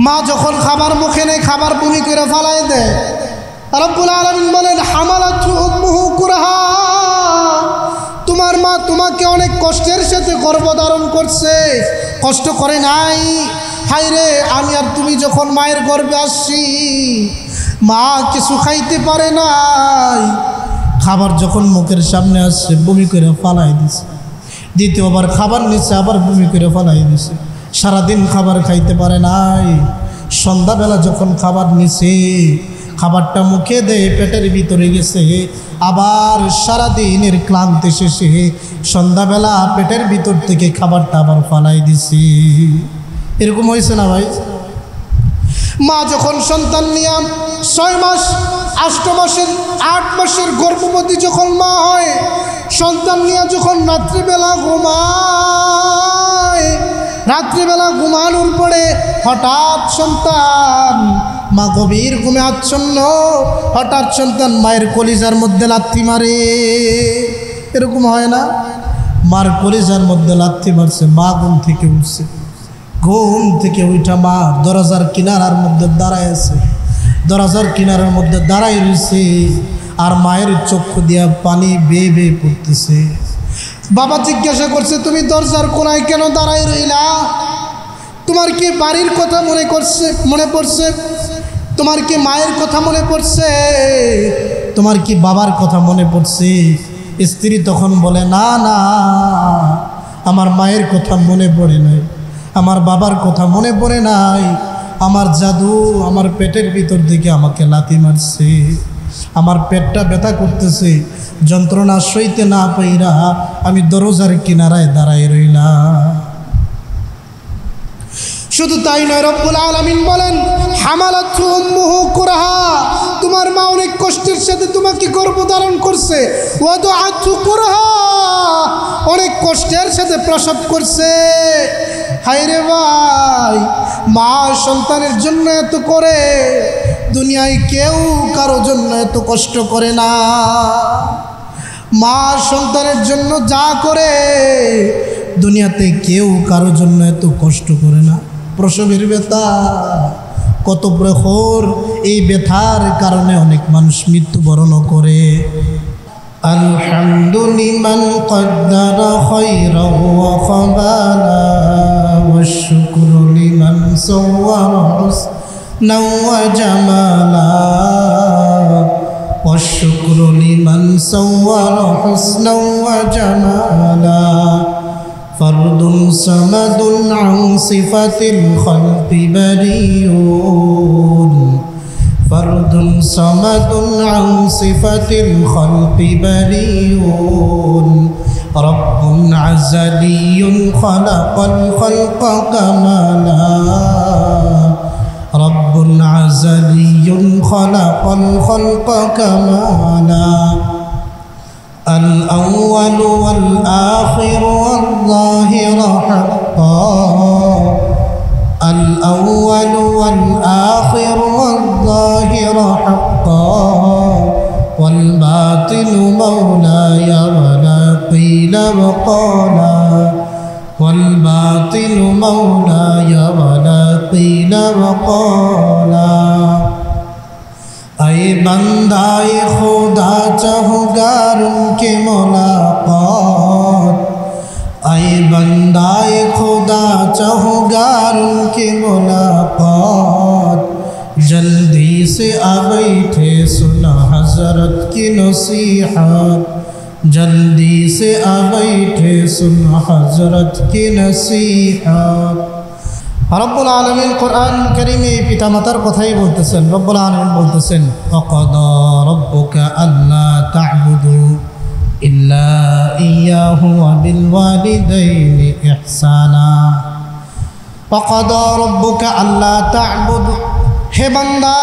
মা যখন খাবার মুখে নেয় খাবার বমি করে ফেলায় দেয়। রব্বুল আলামিন বলেন হামালাতহু উম্মুহু কুরহা, তোমার মা তোমাকে অনেক কষ্টের সাথে গর্ভধারণ করছে, কষ্ট করে নাই। হায়রে আমি আর তুমি যখন মায়ের গর্ভে আসছি মা কিছু খাইতে পারে নাই, খাবার যখন মুখের সামনে আসছে বমি করে ফালাই দিছে, দ্বিতীয়বার খাবার নিচ্ছে আবার বমি করে ফালাই দিছে, সারাদিন খাবার খাইতে পারে নাই। সন্ধ্যাবেলা যখন খাবার নিছে খাবারটা মুখে দেয় পেটের ভিতরে গেছে, আবার সারাদিনের ক্লান্তি শেষে সন্ধ্যাবেলা পেটের ভিতর থেকে খাবারটা আবার ফালাই দিছি। এরকম হয়েছে না ভাই? মা যখন সন্তান নিয়ে 6 মাস 8 মাসের গর্ভবতী যখন মা হয়, সন্তান নিয়ে যখন রাত্রিবেলা ঘুমায়, রাত্রিবেলা ঘুমানোর পরে হঠাৎ সন্তান মা গভীর ঘুমে আচ্ছন্ন, হঠাৎ সন্তান মায়ের কলিজার মধ্যে লাথি মারে। এরকম হয় না? মার কলিজার মধ্যে লাথি মারছে, মা ঘুম থেকে উঠছে, ঘুম থেকে উঠা মা দরজার কিনারার মধ্যে দাঁড়ায় আছে, দরজার কিনারার মধ্যে দাঁড়াই রয়েছে, আর মায়ের চক্ষু দিয়া পানি বেয়ে বেয়ে পড়তেছে। বাবা জিজ্ঞাসা করছে তুমি দরজার কোনায় কেন দাঁড়াই রইলা? তোমার কি বাড়ির কথা মনে পড়ছে? তোমার কি মায়ের কথা মনে পড়ছে? তোমার কি বাবার কথা মনে পড়ছে? স্ত্রী তখন বলে না না, আমার মায়ের কথা মনে পড়ে নাই, আমার বাবার কথা মনে পড়ে নাই, আমার জাদু আমার পেটের ভিতর থেকে আমাকে লাথি মারছে, আমার পেটটা ব্যথা করতেছে, যন্ত্রণা সইতে না পাইরা আমি দরজার কিনারায় দাঁড়াই রইলাম। শুধু তাই নয়, রব্বুল আলামিন বলেন হামালাতহু উম্মুহু কুরহা, তোমার মা অনেক কষ্টের সাথে তোমাকে গর্ভধারণ করছে, ওয়াদাআতহু কুরহা, অনেক কষ্টের সাথে প্রসব করছে। হায়রে ভাই, মা সন্তানের জন্য এত করে, দুনিয়ায় কেউ কারো জন্য এত কষ্ট করে না। মা সন্তানের জন্য যা করে দুনিয়াতে কেউ কারো জন্য এত কষ্ট করে না। প্রসবের ব্যথা কত প্রখর, এই ব্যথার কারণে অনেক মানুষ মৃত্যুবরণও করে। আলহামদুলিমান কদ্দারা খায়রান ওয়া খাবালা ওয়াশ শুকরু লিমান সাওয়ারা হুসনান ওয়া জামালা ওয়াশ শুকরু লিমান সাওয়ারা হুসনান ওয়া জামালা فرد صمد عن صفة الخلق بريء فرد صمد عن صفة الخلق بريء رب عزلي خلق الخلق كمالا رب عزلي خلق الخلق كمالا الأول والآخر والظاهر حقا الأول والآخر والظاهر حقا والباطن مولاي ولا قيل وقالا والباطن مولاي ولا قيل وقالا ऐ बंदाए खुदा चाहूँगार उनके मुलाकात ऐ बंदाए खुदा चाहूँगार उनके मुलाकात जल्दी से आ बैठे सुना हजरत की नसीहत जल्दी से आ बैठे सुना हजरत की नसीहत। রব্বুল আলামিন কোরআন কারীমে পিতামাতার কথাই বলতেছেন। রব্বুল আলামিন বলতেছেন ওয়াকাদা রাব্বুকা আল্লা তা'বুদু ইল্লা ইয়াহু ওয়া বিল ওয়ালিদাইনি ইহসানা। ওয়াকাদা রাব্বুকা আল্লা তা'বুদু, হে বান্দা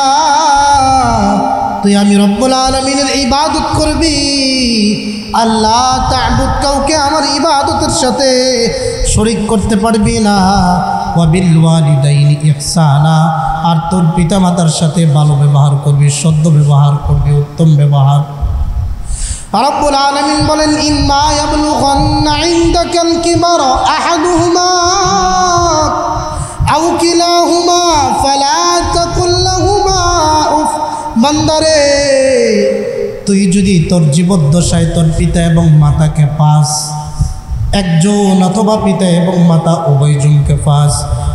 তুই আমি রব্বুল আলামিনের ইবাদত করবি। আল্লাহ তা'বুদ, কাউকে আমার ইবাদতের সাথে শরীক করতে পারবি না। ওয়াবিল ওয়ালিদাইনি ইহসানা, আর তোর পিতা মাতার সাথে ভালো ব্যবহার করবি, সদ্য ব্যবহার করবি, উত্তম ব্যবহার। রব্বুল আলামিন বলেন ইম্মা ইয়াবলুগান্না ইনদাকাল কিবারা আহাদুহুমা আও কিলাহুমা বান্দারে, তুই যদি তোর জীবদ্দশায় তোর পিতা এবং মাতাকে পাস, একজন অথবা পিতা এবং মাতা উভয়জনকে পাস,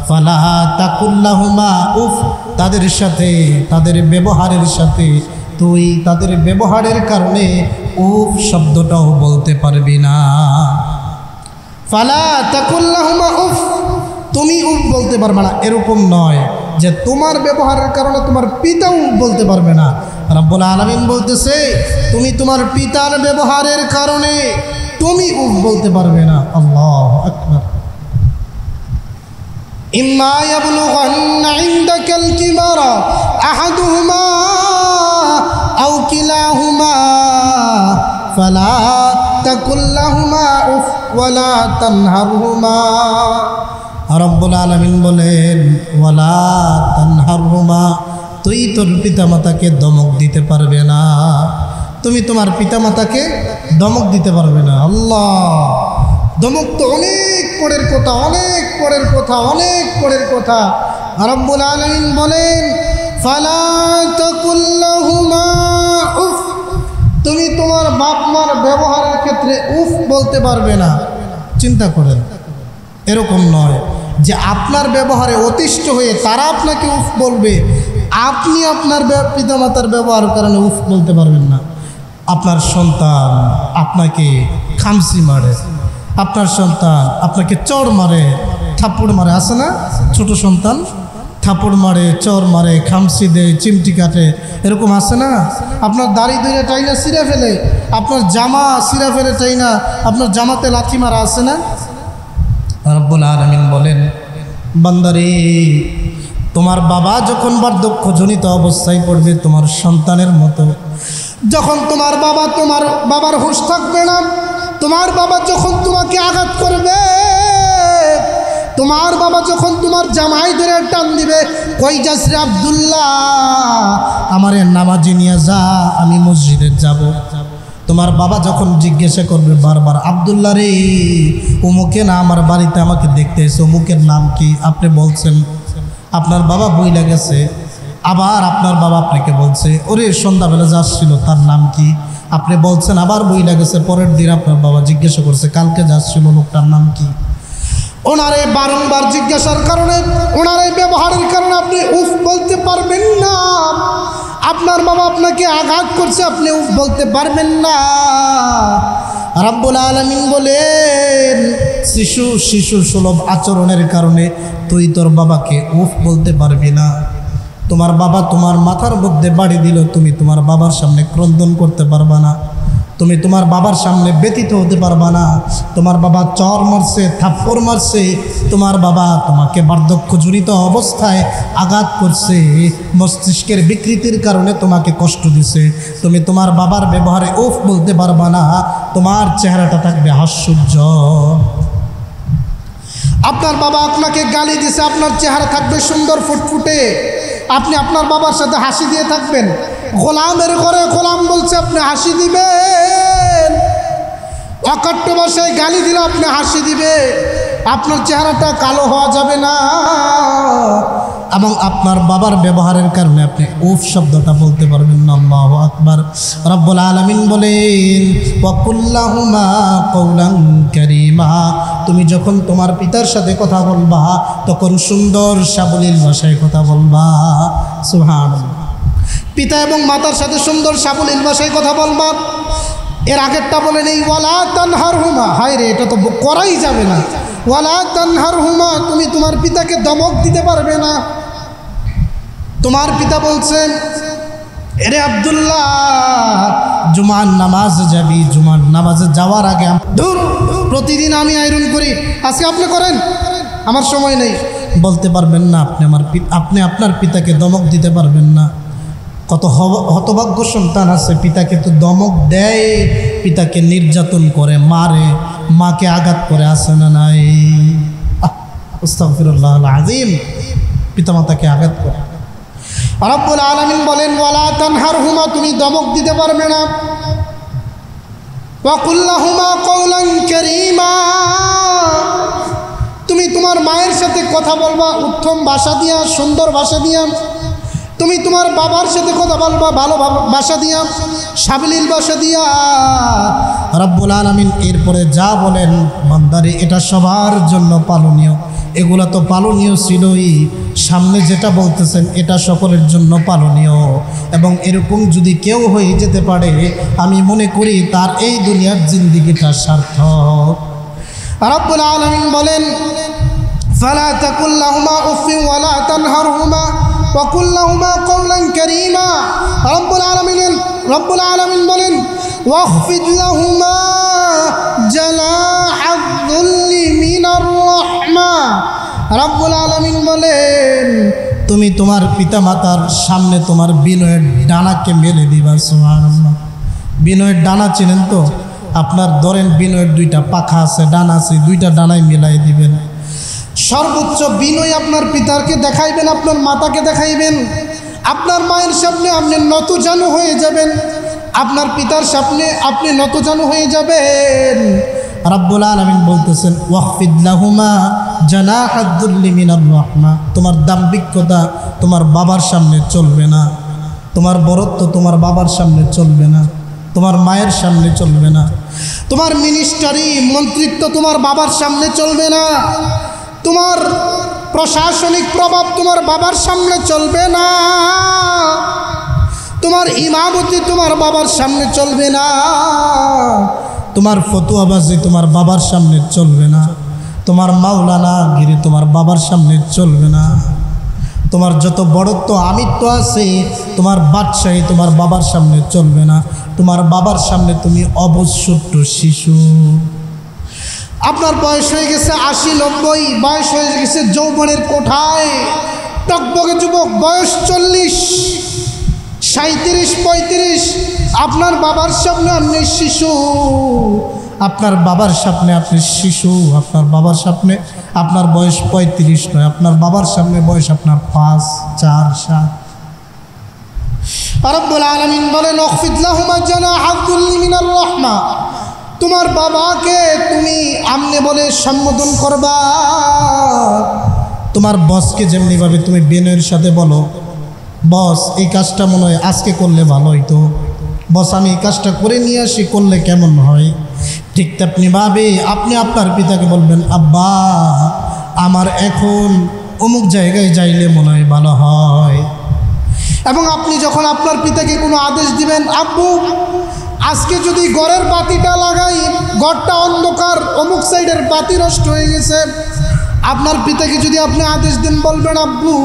ফালা তাকুল্লাহুমা উফ, তাদের সাথে তাদের ব্যবহারের সাথে তুই তাদের ব্যবহারের কারণে উফ শব্দটাও বলতে পারবি না। ফালা তাকুল্লাহুমা উফ, তুমি উফ বলতে পারবে না, এরকম নয় যে তোমার ব্যবহারের কারণে তোমার পিতাও বলতে পারবে না। রব্বুল আলামিন বলতেছে তুমি তোমার পিতার ব্যবহারের কারণে তুমি উফ বলতে পারবে না। আল্লাহু আকবার। ইম্মা ইয়াবলুগান্না ইনদাকাল কিবারা আহাদুহুমা আও কিলাহুমা ফালা তাকুল্লাহুমা উফ ওয়ালা তানহারহুমা। রব্বুল আলামিন বলেন ওয়ালা তানহারহুমা, তুই তোর পিতামাতাকে ধমক দিতে পারবে না, তুমি তোমার পিতামাতাকে ধমক দিতে পারবে না। আল্লাহ, ধমক তো অনেক পরের কথা, অনেক পরের কথা, অনেক পরের কথা। রব্বুল আলামিন বলেন ফালা তাকুল্লাহুমা উফ, তুমি তোমার বাপ মার ব্যবহারের ক্ষেত্রে উফ বলতে পারবে না। চিন্তা করেন, এরকম নয় যে আপনার ব্যবহারে অতিষ্ঠ হয়ে তারা আপনাকে উফ বলবে, আপনি আপনার পিতামাতার ব্যবহারের কারণে উফ বলতে পারবেন না। আপনার সন্তান আপনাকে খামসি মারে, আপনার সন্তান আপনাকে চড় মারে, থাপ্পড় মারে, আছে না? ছোট সন্তান থাপ্পড় মারে, চড় মারে, খামসি দেয়, চিমটি কাটে, এরকম আছে না? আপনার দাড়ি ধরে টাইনা ছিঁড়ে ফেলে, আপনার জামা ছিঁড়ে ফেলে টাইনা আপনার জামাতে লাথি মারা, আছে না? রব্বুল আলামিন বলেন বান্দারে, তোমার বাবা যখন বার্ধক্যজনিত অবস্থায় পড়বে তোমার সন্তানের মতো, যখন তোমার বাবার হুঁশ থাকবে না, তোমার বাবা যখন তোমাকে আঘাত করবে, তোমার বাবা যখন তোমার জামাই ধরে টান দিবে, কই যাস রে আব্দুল্লাহ, আমারে নামাজি নিয়ে যা, আমি মসজিদে যাব। তোমার বাবা যখন জিজ্ঞাসা করবে বারবার, আব্দুল্লাহ রে, অমুকে না আমার বাড়িতে আমাকে দেখতে এসে, অমুকের নাম কি? আপনি বলছেন আপনার বাবা বইলা গেছে, আবার আপনার বাবা আপনাকে বলছে ওরে সন্ধ্যাবেলা যাচ্ছিল তার নাম কি? আপনি বলছেন আবার বইলা গেছে, পরের দিন আপনার বাবা জিজ্ঞাসা করছে কালকে যাচ্ছিল লোকটার নাম কি? ওনারে বারংবার জিজ্ঞাসার কারণে, ওনারে ব্যবহারের কারণে আপনি উফ বলতে পারবেন না। আপনার বাবা আপনাকে আঘাত করছে, আপনি উফ বলতে পারবেন না। রব্বুল আলামিন বলেন শিশু সুলভ আচরণের কারণে তুই তোর বাবাকে উফ বলতে পারবি না। তোমার বাবা তোমার মাথার মধ্যে বাড়ি দিল, তুমি তোমার বাবার সামনে ক্রন্দন করতে পারবা না, তুমি তোমার বাবার সামনে ব্যথিত হতে পারবা না। তোমার বাবা চর মারছে, থাপ্পড় মারছে, তোমার বাবা তোমাকে বার্ধক্যজনিত অবস্থায় আঘাত করছে, মস্তিষ্কের বিকৃতির কারণে তোমাকে কষ্ট দিছে, তুমি তোমার বাবার ব্যবহারে উফ বলতে পারবা না। তোমার চেহারাটা থাকবে হাস্যোজ্জ্বল। আপনার বাবা আপনাকে গালি দিছে, আপনার চেহারা থাকবে সুন্দর ফুটফুটে, আপনি আপনার বাবার সাথে হাসি দিয়ে থাকবেন। গোলামের ঘরে গোলাম বলছে আপনি হাসি দিবেন, অকট্য ভাষায় গালি দিলে আপনি হাসি দিবে, আপনার চেহারাটা কালো হওয়া যাবে না। এবং আপনার বাবার ব্যবহারের কারণে আপনি উফ শব্দটা বলতে পারবেন না। আল্লাহু আকবার। রব্বুল আলামিন বলেন ওয়াকুল্লাহুমা কওলান কারীমা, তুমি যখন তোমার পিতার সাথে কথা বলবা তখন সুন্দর সাবলীল ভাষায় কথা বলবা। সুবহানাল্লাহ। পিতা এবং মাতার সাথে সুন্দর সাবলীল ভাষায় কথা বলবা। এর আগেরটা বলেন এই ওয়ালা তানহারহুমা, হায় রে, এটা তো করাই যাবে না। ওয়ালা তানহারহুমা, তুমি তোমার পিতাকে ধমক দিতে পারবে না। তোমার পিতা বলছেন এরে আব্দুল্লাহ, জুমার নামাজ যাবি, জুমার নামাজে যাওয়ার আগে ধুর, প্রতিদিন আমি আয়রন করি, আজকে আপনি করেন, আমার সময় নেই, বলতে পারবেন না। আপনি আপনার পিতাকে ধমক দিতে পারবেন না। কত হতভাগ্য সন্তান আছে পিতাকে তো ধমক দেয়, পিতাকে নির্যাতন করে, মারে, মাকে আঘাত করে, আসে না নাই? আস্তাগফিরুল্লাহল আযীম, পিতামাতাকে আঘাত করে। রব্বুল আলামিন বলেন ওয়ালা তানহারহুমা, তুমি ধমক দিতে পারবে না। ওয়া কুল্লাহুমা কওলান কারীমা, তুমি তোমার মায়ের সাথে কথা বলবা উত্তম ভাষা দিয়া, সুন্দর ভাষা দিয়া। তুমি তোমার বাবার সাথে কথা বলবা ভালো ভাষা দিয়া, সাবলীল ভাষা দিয়া। রব্বুল আলামিন এরপরে যা বলেন, বান্দারে এটা সবার জন্য পালনীয়। এগুলা তো পালনীয় ছিলই, সামনে যেটা বলতেছেন এটা সকলের জন্য পালনীয়। এবং এরকম যদি কেউ হয়ে যেতে পারে, আমি মনে করি তার এই দুনিয়ার জিন্দেগিটা সার্থক। রব্বুল আলামিন বলেন, ফালা তাকুল লাহুমা উফিন ওয়ালা তানহারহুমা ওয়া কুল লাহুমা কওলান কারীমা। রব্বুল আলামিন বলেন, ওয়াখফিদ লাহুমা জানাহাদ যুল্লি মিনার রাহমা। রব্বুল আলামিন বলেন, তুমি তোমার পিতামাতার সামনে তোমার বিনয়ের ডানাকে মেলে দিবা। সুবহানাল্লাহ। বিনয়ের ডানা চিনেন তো? আপনার ধরেন বিনয়ের দুইটা পাখা আছে, ডানা আছে, দুইটা ডানায় মিলাই দিবেন। সর্বোচ্চ বিনয় আপনার পিতাকে দেখাইবেন, আপনার মাতাকে দেখাইবেন। আপনার মায়ের সামনে আপনি নতজানু হয়ে যাবেন, আপনার পিতার সামনে আপনি নতজানু হয়ে যাবেন। রব্বুল আলামিন বলতেছেন, ওয়াখফিদ লাহুমা জানাহাদ যুল্লি মিনার রাহমা। তোমার দাম্ভিকতা তোমার বাবার সামনে চলবে না, তোমার বরত্ব তোমার বাবার সামনে চলবে না, তোমার মায়ের সামনে চলবে না, তোমার মিনিস্টারি মন্ত্রিত্ব তোমার বাবার সামনে চলবে না, তোমার প্রশাসনিক প্রভাব তোমার বাবার সামনে চলবে না, তোমার ইমামতি তোমার বাবার সামনে চলবে না, তোমার ফতুয়াবাজি তোমার বাবার সামনে চলবে না, তোমার মাওলানা গিরি তোমার বাবার সামনে চলবে না, তোমার যত বড়ত্ব আমিত্ব আছে, তোমার বাদশাহী তোমার বাবার সামনে চলবে না। তোমার বাবার সামনে তুমি অবুঝ ছোট্ট শিশু। আপনার বয়স হয়ে গেছে 80-90, বয়স হয়ে গেছে যৌবনের কোঠায়, টকবকে যুবক, বয়স 40, 37-35, আপনার বাবার সামনে আপনি শিশু, আপনার বাবার সামনে আপনি শিশু, আপনার বাবার সামনে আপনার বয়স 35 নয়, আপনার বাবার সামনে বয়স আপনার 5, 4, 7। রব্বুল আলামিন বলেন, ওয়াখফিদ লাহুমা জানাহাদ যুল্লি মিনার রাহমা। তোমার বাবাকে তুমি আমনে বলে সম্বোধন করবা। তোমার বসকে যেমনিভাবে তুমি বিনয়ের সাথে বলো, বস এই কাজটা মনে হয় আজকে করলে ভালো হইতো, বস আমি এই কাজটা করে নিয়ে আসি, করলে কেমন হয়, ঠিক তেমনিভাবে আপনি আপনার পিতাকে বলবেন, আব্বা আমার এখন অমুক জায়গায় যাইলে মনে হয় ভালো হয়। এবং আপনি যখন আপনার পিতাকে কোনো আদেশ দিবেন, আব্বু আজকে যদি ঘরের বাতিটা লাগাই, ঘরটা অন্ধকার, অমুক সাইডের বাতি নষ্ট হয়ে গেছে, আপনার পিতাকে যদি আপনি আদেশ দেন, বলবেন আব্বু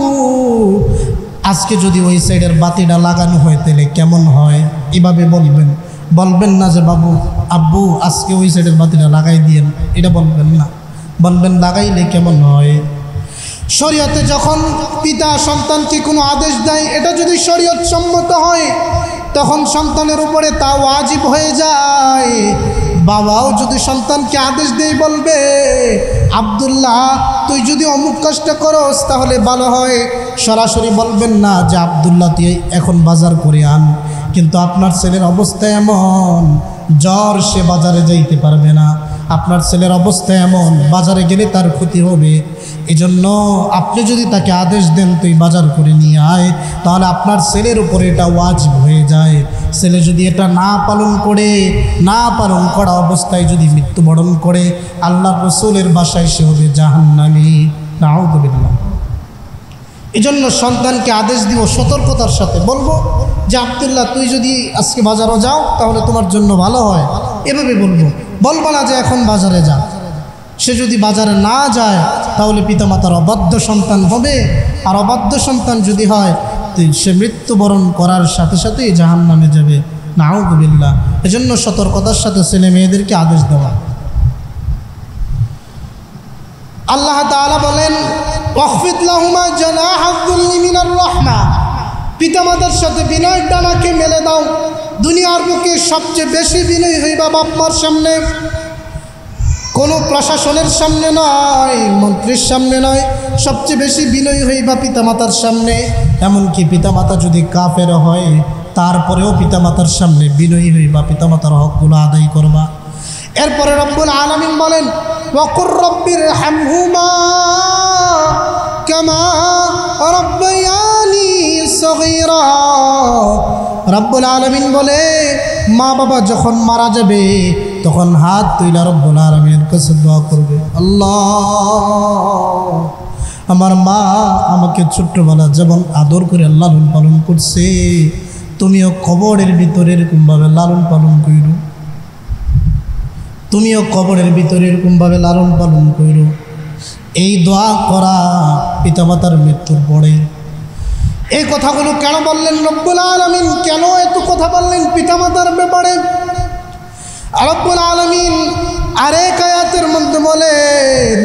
আজকে যদি ওই সাইডের বাতিটা লাগানো হয় তাহলে কেমন হয়, এভাবে বলবেন। বলবেন না যে বাবু আব্বু আজকে ওই সাইডের বাতিটা লাগাই দিয়েন, এটা বলবেন না, বলবেন লাগাইলে কেমন হয়। শরীয়তে যখন পিতা সন্তানকে কোনো আদেশ দেয়, এটা যদি শরীয়ত সম্মত হয় তখন সন্তানের উপরে তা ওয়াজিব হয়ে যায়। বাবাও যদি সন্তানকে আদেশ দেয়, বলবে আব্দুল্লাহ তুই যদি অমুক কাজটা করস তাহলে ভালো হয়, সরাসরি বলবেন না যে আব্দুল্লাহ তুই এখন বাজার করে আন। কিন্তু আপনার ছেলের অবস্থা এমন, জ্বর সে বাজারে যাইতে পারবে না, আপনার ছেলের অবস্থা এমন বাজারে গেলে তার ক্ষতি হবে। এজন্য আপনি যদি তাকে আদেশ দেন তুই বাজার করে নিয়ে আয়, তাহলে আপনার ছেলের উপরে এটা ওয়াজিব হয়ে যায়। ছেলে যদি এটা না পালন করা অবস্থায় যদি মৃত্যুবরণ করে, আল্লাহর রাসূলের ভাষায় সে হবে জাহান্নামী। নাউযুবিল্লাহ। এজন্য সন্তানকে আদেশ দিব, সতর্কতার সাথে বলবো যে আব্দুল্লাহ তুই যদি আজকে বাজারও যাও তাহলে তোমার জন্য ভালো হয়, এভাবে বলবো না যে এখন বাজারে যা। সে যদি বাজারে না যায় তাহলে পিতামাতার অবাধ্য সন্তান হবে, আর অবাধ্য সন্তান যদি হয় সে মৃত্যুবরণ করার সাথে সাথেই জাহান্নামে যাবে। নাউযুবিল্লাহ। এজন্য সতর্কতার সাথে ছেলে মেয়েদেরকে আদেশ দেওয়া। আল্লাহ তাআলা বলেন, ওয়াখফিদ লাহুমা জানাহাদ যুল্লি মিনার রাহমা। পিতামাতার সাথে বিনয়ের ডানাকে মেলে দাও। দুনিয়ার বুকে সবচেয়ে বেশি বিনয়ী হইবা বাপ মার সামনে, কোনো প্রশাসনের সামনে নয়, মন্ত্রীর সামনে নয়, সবচেয়ে বেশি বিনয়ী হইবা পিতামাতার সামনে। এমনকি পিতামাতা যদি কাফের হয় তারপরেও পিতামাতার সামনে বিনয়ী হইবা, পিতামাতার হকগুলো আদায় করবা। এরপরে রব্বুল আলামিন বলেন, ওয়াকুর রব্বিরহামহুমা কামা রাব্বায়ানি সগীরা। রব্বুল আলামিন বলে মা বাবা যখন মারা যাবে তখন হাত তুইলা রব্বুল আলামিনের কাছে দোয়া করবে, আল্লাহ আমার মা আমাকে ছোট্টবেলা যেমন আদর করে লালন পালন করছে, তুমিও কবরের ভিতরে এরকমভাবে লালন পালন কইরো, তুমিও কবরের ভিতরে এরকমভাবে লালন পালন কইরো। এই দোয়া করা পিতামাতার মৃত্যুর পরে। এই কথাগুলো কেন বললেন রব্বুল আলামিন? কেন এত কথা বললেন পিতামাতার ব্যাপারে? রব্বুল আলামিন আরেক আয়াতের মধ্যে বলেন,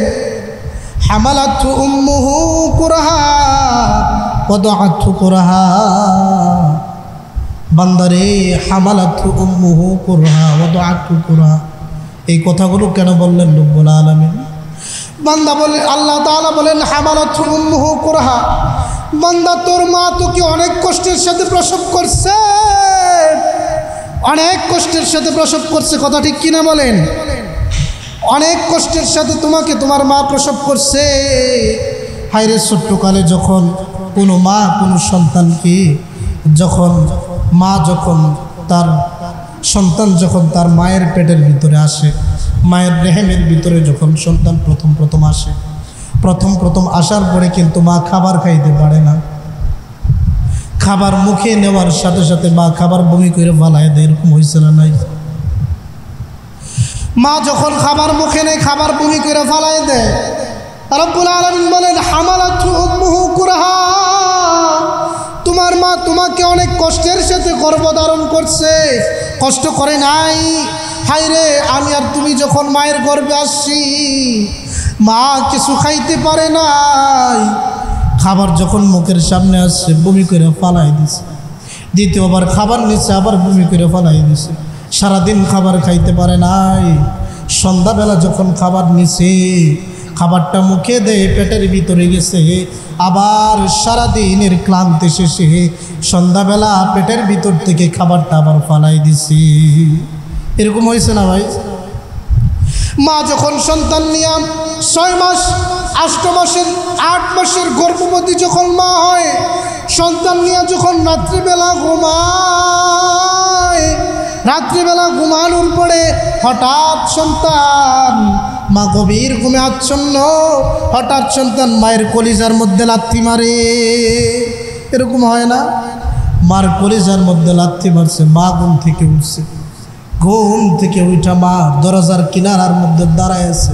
হামালাতহু উম্মুহু কুরহা ওয়াদাআতহু কুরহা। বান্দারে, হামালাতহু উম্মুহু কুরহা ওয়াদাআতহু কুরহা, এই কথাগুলো কেন বললেন রব্বুল আলামিন? বান্দা বলে, আল্লাহ তাআলা বলেন হামালাতহু উম্মুহু কুরহা, বান্দা তোর মা তোকে অনেক কষ্টের সাথে প্রসব করছে, অনেক কষ্টের সাথে প্রসব করছে, কথা ঠিক কিনা বলেন? অনেক কষ্টের সাথে তোমাকে তোমার মা প্রসব করছে। হায়রে ছোট্টকালে যখন কোনো মা কোনো সন্তানকে যখন তার সন্তান যখন তার মায়ের পেটের ভিতরে আসে, মায়ের রেহেমের ভিতরে যখন সন্তান প্রথম আসে, প্রথম আসার পরে কিন্তু মা খাবার খাইতে পারে না। খাবার মুখে নেওয়ার সাথে সাথে মা খাবার বমি করে ফালায় দেয়, এরকম হয়েছে না নাই? মা যখন খাবার মুখে নেয় খাবার বমি করে ফালায় দেয়। রব্বুল আলামিন বলেন হামালাতহু উম্মুহু কুরহা, তোমার মা তোমাকে অনেক কষ্টের সাথে গর্ভধারণ করছে, কষ্ট করে নাই। হায়রে আমি আর তুমি যখন মায়ের গর্ভে আসছি, মা কিছু খাইতে পারে নাই, খাবার যখন মুখের সামনে আসছে বমি করে ফালাই দিছে, দ্বিতীয়বার খাবার নিচ্ছে আবার বমি করে ফালাই দিছে, সারাদিন খাবার খাইতে পারে নাই। সন্ধ্যাবেলা যখন খাবার নিছে, খাবারটা মুখে দেয় পেটের ভিতরে গেছে, আবার সারাদিনের ক্লান্তি শেষে সন্ধ্যাবেলা পেটের ভিতর থেকে খাবারটা আবার ফালাই দিছে। এরকম হয়েছে না ভাই? মা যখন সন্তান নিয়ে 6 মাস 8 মাসের গর্ভবতী যখন মা হয়, সন্তান নিয়ে যখন রাত্রিবেলা ঘুমায়, রাত্রিবেলা ঘুমানোর পরে হঠাৎ সন্তান, মা গভীর ঘুমে আচ্ছন্ন, হঠাৎ সন্তান মায়ের কলিজার মধ্যে লাথি মারে। এরকম হয় না? মার কলিজার মধ্যে লাথি মারছে, মা ঘুম থেকে উঠছে, ঘুম থেকে উঠা মা দরজার কিনারার মধ্যে দাঁড়ায় আছে,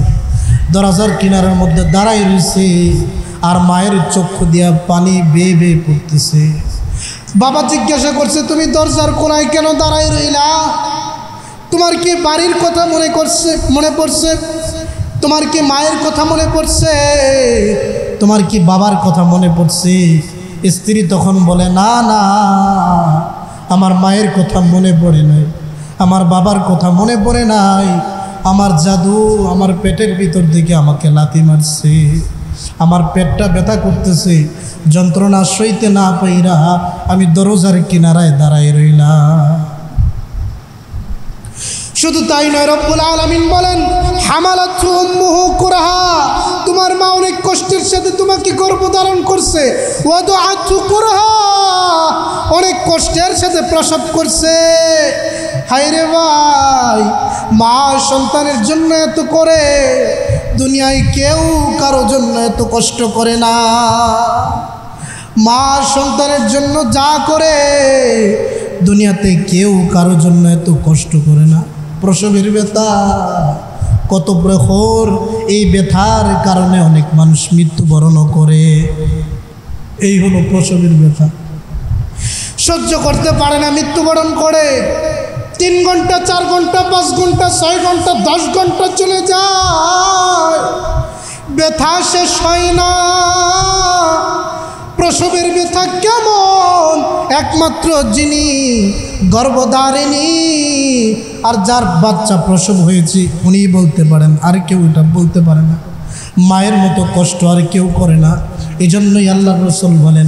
দরজার কিনারার মধ্যে দাঁড়াই রয়েছে, আর মায়ের চক্ষু দিয়া পানি বেয়ে বেয়ে পড়তেছে। বাবা জিজ্ঞাসা করছে, তুমি দরজার কোনায় কেন দাঁড়াই রইলা? তোমার কি বাড়ির কথা মনে পড়ছে? তোমার কি মায়ের কথা মনে পড়ছে? তোমার কি বাবার কথা মনে পড়ছে? স্ত্রী তখন বলে, না না, আমার মায়ের কথা মনে পড়ে নাই, আমার বাবার কথা মনে পড়ে নাই, আমার জাদু আমার পেটের ভিতর থেকে আমাকে লাথি মারছে, আমার পেটটা ব্যথা করতেছে, যন্ত্রণা সইতে না পাইরা আমি দরজার কিনারায় দাঁড়াই রইলাম। শুধু তাই নয়, রব্বুল আলামিন বলেন হামালাতহু উম্মুহু কুরহা, তোমার মা অনেক কষ্টের সাথে তোমাকে গর্ভধারণ করছে, ওয়াদাআতহু কুরহা, অনেক কষ্টের সাথে প্রসব করছে। হায়রে ভাই, মা সন্তানের জন্য এত করে, দুনিয়ায় কেউ কারো জন্য এত কষ্ট করে না। মা সন্তানের জন্য যা করে, দুনিয়াতে কেউ কারো জন্য এত কষ্ট করে না। প্রসবের ব্যথা কত প্রখর, এই ব্যথার কারণে অনেক মানুষ মৃত্যুবরণও করে। এই হলো প্রসবের ব্যথা, সহ্য করতে পারে না, মৃত্যুবরণ করে। 3 ঘন্টা 4 ঘন্টা 5 ঘন্টা 6 ঘন্টা 10 ঘন্টা চলে যায়, ব্যথা শেষ হয় না। প্রসবের ব্যথা কেমন, একমাত্র যিনি গর্ভধারিণী আর যার বাচ্চা প্রসব হয়েছে উনি বলতে পারেন, আর কেউ এটা বলতে পারে না। মায়ের মতো কষ্ট আর কেউ করে না। এই জন্যই আল্লাহ রসুল বলেন,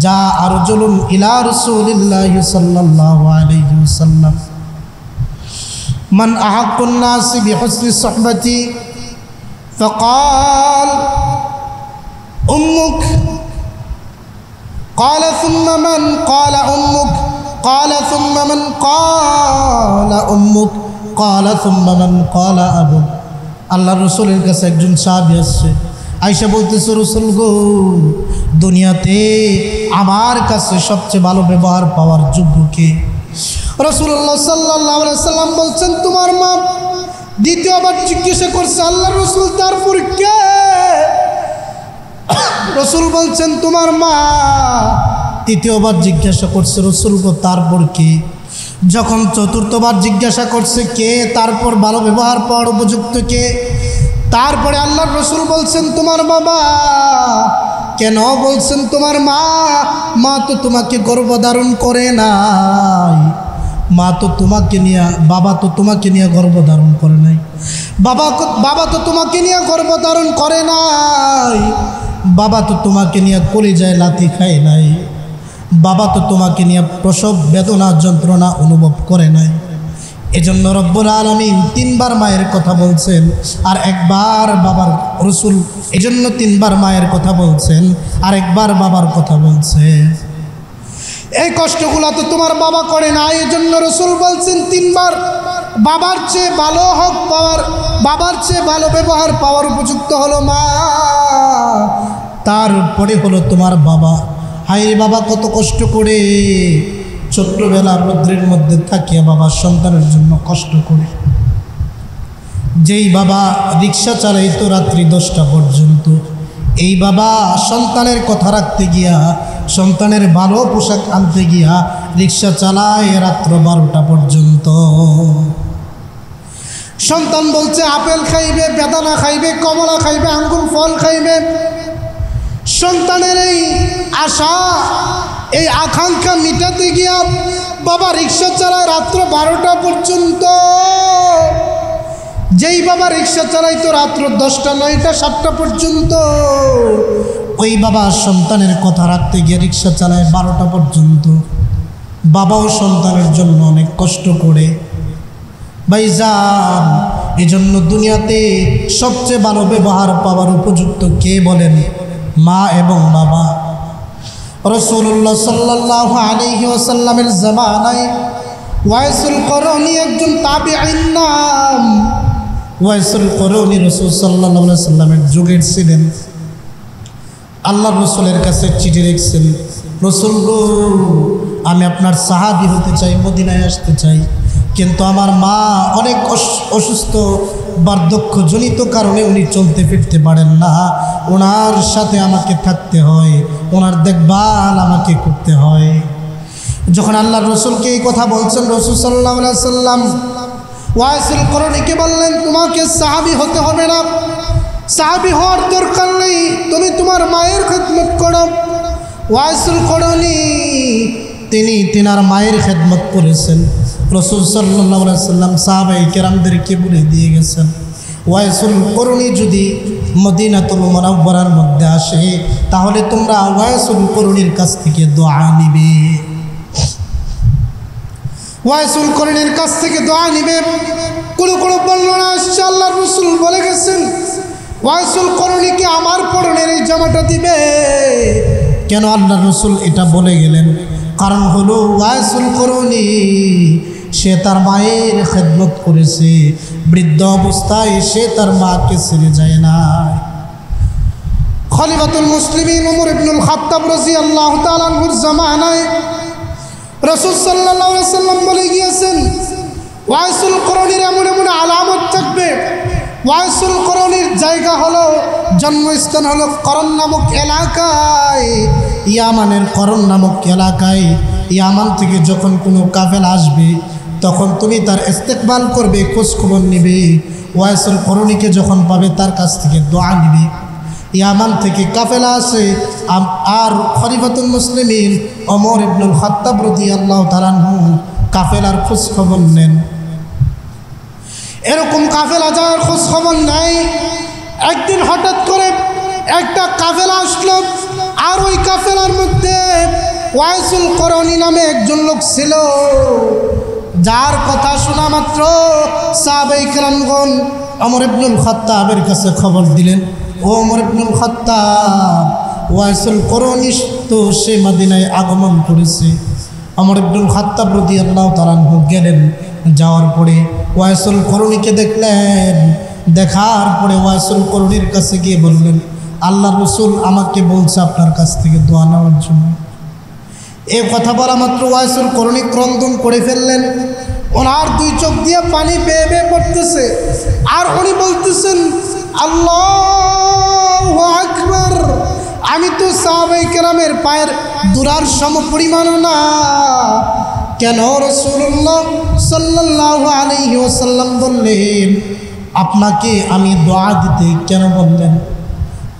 যা আরজুলুন ইলা রাসূলিল্লাহি সাল্লাল্লাহু আলাইহি ওয়াসাল্লাম মান আহাক্কুন নাসি বিহুসনি সুহবতি ফাকাল উম্মুক, قال ثم من قال أمك قال ثم من قال أمك قال ثم من قال أبوك আল্লাহ রাসূলের কাছে একজন সাহাবী আসছে, আয়েশা বলতেছে, রাসূল গো, দুনিয়াতে আমার কাছে সবচেয়ে ভালো ব্যবহার পাওয়ার যোগ্য কে? রাসূলুল্লাহ সাল্লাল্লাহু আলাইহি সাল্লাম বলছেন, তোমার মা। দ্বিতীয়বার জিজ্ঞাসা করছে আল্লাহ রাসূল, তারপর কে? রাসূল বলছেন, তোমার মা। তৃতীয়বার জিজ্ঞাসা করছে রাসূল গো, তারপর কে? যখন চতুর্থবার জিজ্ঞাসা করছে কে, তারপর ভালো ব্যবহার পাওয়ার উপযুক্ত কে, তারপরে আল্লাহর রাসূল বলছেন, তোমার বাবা। কেন বলছেন তোমার মা? মা তো তোমাকে গর্ভধারণ করে নাই, মা তো তোমাকে নিয়ে, বাবা তো তোমাকে নিয়ে গর্ভধারণ করে নাই, বাবা তো তোমাকে নিয়ে গর্ভধারণ করে নাই, বাবা তো তোমাকে নিয়ে কলিজায় লাথি খায় নাই, বাবা তো তোমাকে নিয়ে প্রসব বেদনা যন্ত্রণা অনুভব করে নাই। এজন্য রব্বুল আলামিন তিনবার মায়ের কথা বলছেন আর একবার বাবার। রাসূল এজন্য তিনবার মায়ের কথা বলছেন আর একবার বাবার কথা বলছেন। এই কষ্টগুলো তো তোমার বাবা করে না, এজন্য রাসূল বলছেন তিনবার, বাবার চেয়ে ভালো হক পাওয়ার, বাবার চেয়ে ভালো ব্যবহার পাওয়ার উপযুক্ত হলো মা, তারপরে হলো তোমার বাবা। হায় বাবা কত কষ্ট করে ছোট্টবেলা রৌদ্রের মধ্যে থাকিয়া বাবা সন্তানের জন্য কষ্ট করে। যেই বাবা রিক্সা চালাইতো রাত্রি 10টা পর্যন্ত, এই বাবা সন্তানের কথা রাখতে গিয়া, সন্তানের ভালো পোশাক আনতে গিয়া রিক্সা চালায় রাত্র 12টা পর্যন্ত। সন্তান বলছে আপেল খাইবে, বেদানা খাইবে, কমলা খাইবে, আঙ্গুর ফল খাইবে। সন্তানের এই আশা, এই আকাঙ্ক্ষা মিটাতে গিয়া বাবা রিক্সা চালায় রাত্র 12টা পর্যন্ত। যেই বাবা রিক্সা চালাইতো রাত্র 10টা, 9টা, 7টা পর্যন্ত, ওই বাবা সন্তানের কথা রাখতে গিয়ে রিক্সা চালায় 12টা পর্যন্ত। বাবাও সন্তানের জন্য অনেক কষ্ট করে। ভাইজান, এজন্য দুনিয়াতে সবচেয়ে ভালো ব্যবহার পাওয়ার উপযুক্ত কে বলেন? মা এবং বাবা। রাসূলুল্লাহ সাল্লাল্লাহু আলাইহি ওয়াসাল্লামের জামানায় ওয়াইসুল করনী একজন তাবিঈন নাম। ওয়াইসুল করনী রাসূল সাল্লাল্লাহু আলাইহি ওয়াসাল্লামের যুগের ছিলেন। আল্লাহ রাসূলের কাছে চিঠি লিখছেন, রাসূল গো, আমি আপনার সাহাবী হতে চাই, মদিনায় আসতে চাই, কিন্তু আমার মা অনেক অসুস্থ, বার্ধক্যজনিত কারণে উনি চলতে ফিরতে পারেন না, ওনার সাথে আমাকে থাকতে হয়, ওনার দেখভাল আমাকে করতে হয়। যখন আল্লাহ রসুলকে এই কথা বলছেন, রাসূল সাল্লাল্লাহু আলাইহি ওয়াসাল্লাম ওয়াইসুল করনীকে বললেন, তোমাকে সাহাবী হতে হবে না, সাহাবী হওয়ার দরকার নেই, তুমি তোমার মায়ের খেদমত করো। ওয়াইসুল করনী তিনি তিনার মায়ের খেদমত করেছেন। রাসূল সাল্লাল্লাহু আলাইহি ওয়াসাল্লাম সাহাবায়ে কেরামদেরকে বলে দিয়ে গেছেন, ওয়াইসুল করনী যদি মদিনাতুল মুনাওয়ারার মধ্যে আসে, তাহলে তোমরা ওয়াইসুল করনীর কাছ থেকে দোয়া নিবে, ওয়াইসুল করনীর কাছ থেকে দোয়া নিবে। কোনো কোনো বর্ণনা আসছে আল্লাহর রাসূল বলে গেছেন, ওয়াইসুল করনীকে আমার পরনের এই জামাটা দিবে। কেন আল্লাহর রাসূল এটা বলে গেলেন? কারণ হলো ওয়াইসুল করনী সে তার মায়ের খেদমত করেছে, বৃদ্ধ অবস্থায় সে তার মাকে ছেড়ে যায় না। খলিফাতুল মুসলিমিন ওমর ইবনুল খাত্তাব রাদিয়াল্লাহু তাআলা আনহুর জামানায় রাসূল সাল্লাল্লাহু আলাইহি ওয়াসাল্লাম বলে গিয়েছেন, ওয়াইসুল করনীর এমন এমন আলামত থাকবে। ওয়াইসুল করনীর জায়গা হলো, জন্মস্থান হলো করণ নামক এলাকায়, ইয়ামানের করণ নামক এলাকায়। ইয়ামান থেকে যখন কোনো কাফেলা আসবে, তখন তুমি তার ইস্তেকবাল করবে, খোঁজখবর নিবে। ওয়াইসুল করনীকে যখন পাবে, তার কাছ থেকে দোয়া নিবে। ইয়ামান থেকে কাফেলা আসে, আর খলিফাতুল মুসলিমিন ওমর ইবনুল খাত্তাব রাদিয়াল্লাহু তাআলা আনহু কাফেলার খোঁজখবর নেন। এরকম কাফেলা যাওয়ার খোঁজখবর নাই। একদিন হঠাৎ করে একটা কাফেলা আসলো, আর ওই কাফেলার মধ্যে ওয়াইসুল করনী নামে একজন লোক ছিল, যার কথা শোনা মাত্র সাহাবায়ে কেরামগণ ওমর ইবনুল খাত্তাবের কাছে খবর দিলেন, ও ওমর ইবনুল খাত্তাব, ওয়াইসুল করনী তো সে মদিনায় আগমন করেছে। ওমর ইবনুল খাত্তাব রাদিয়াল্লাহু তাআলা আনহু গেলেন। যাওয়ার পরে ওয়াইসুল করণীকে দেখলেন। দেখার পরে ওয়াইসুল করণীর কাছে গিয়ে বললেন, আল্লাহ রসুল আমাকে বলছে আপনার কাছ থেকে দোয়া নেওয়ার জন্য। এই কথা বলা মাত্র ওয়াইসুল করণী ক্রন্দন করে ফেললেন। ওনার দুই চোখ দিয়ে পানি বেয়ে বেয়ে পড়তেছে, আর উনি বলতেছেন, আল্লাহু আকবার, আমি তো সাহাবায়ে কেরামের পায়ের দুরার সমপরিমাণও না। কেন রাসূলুল্লাহ সাল্লাল্লাহু আলাইহি ওয়াসাল্লাম বললেন আপনাকে আমি দোয়া দিতে কেন বললেন?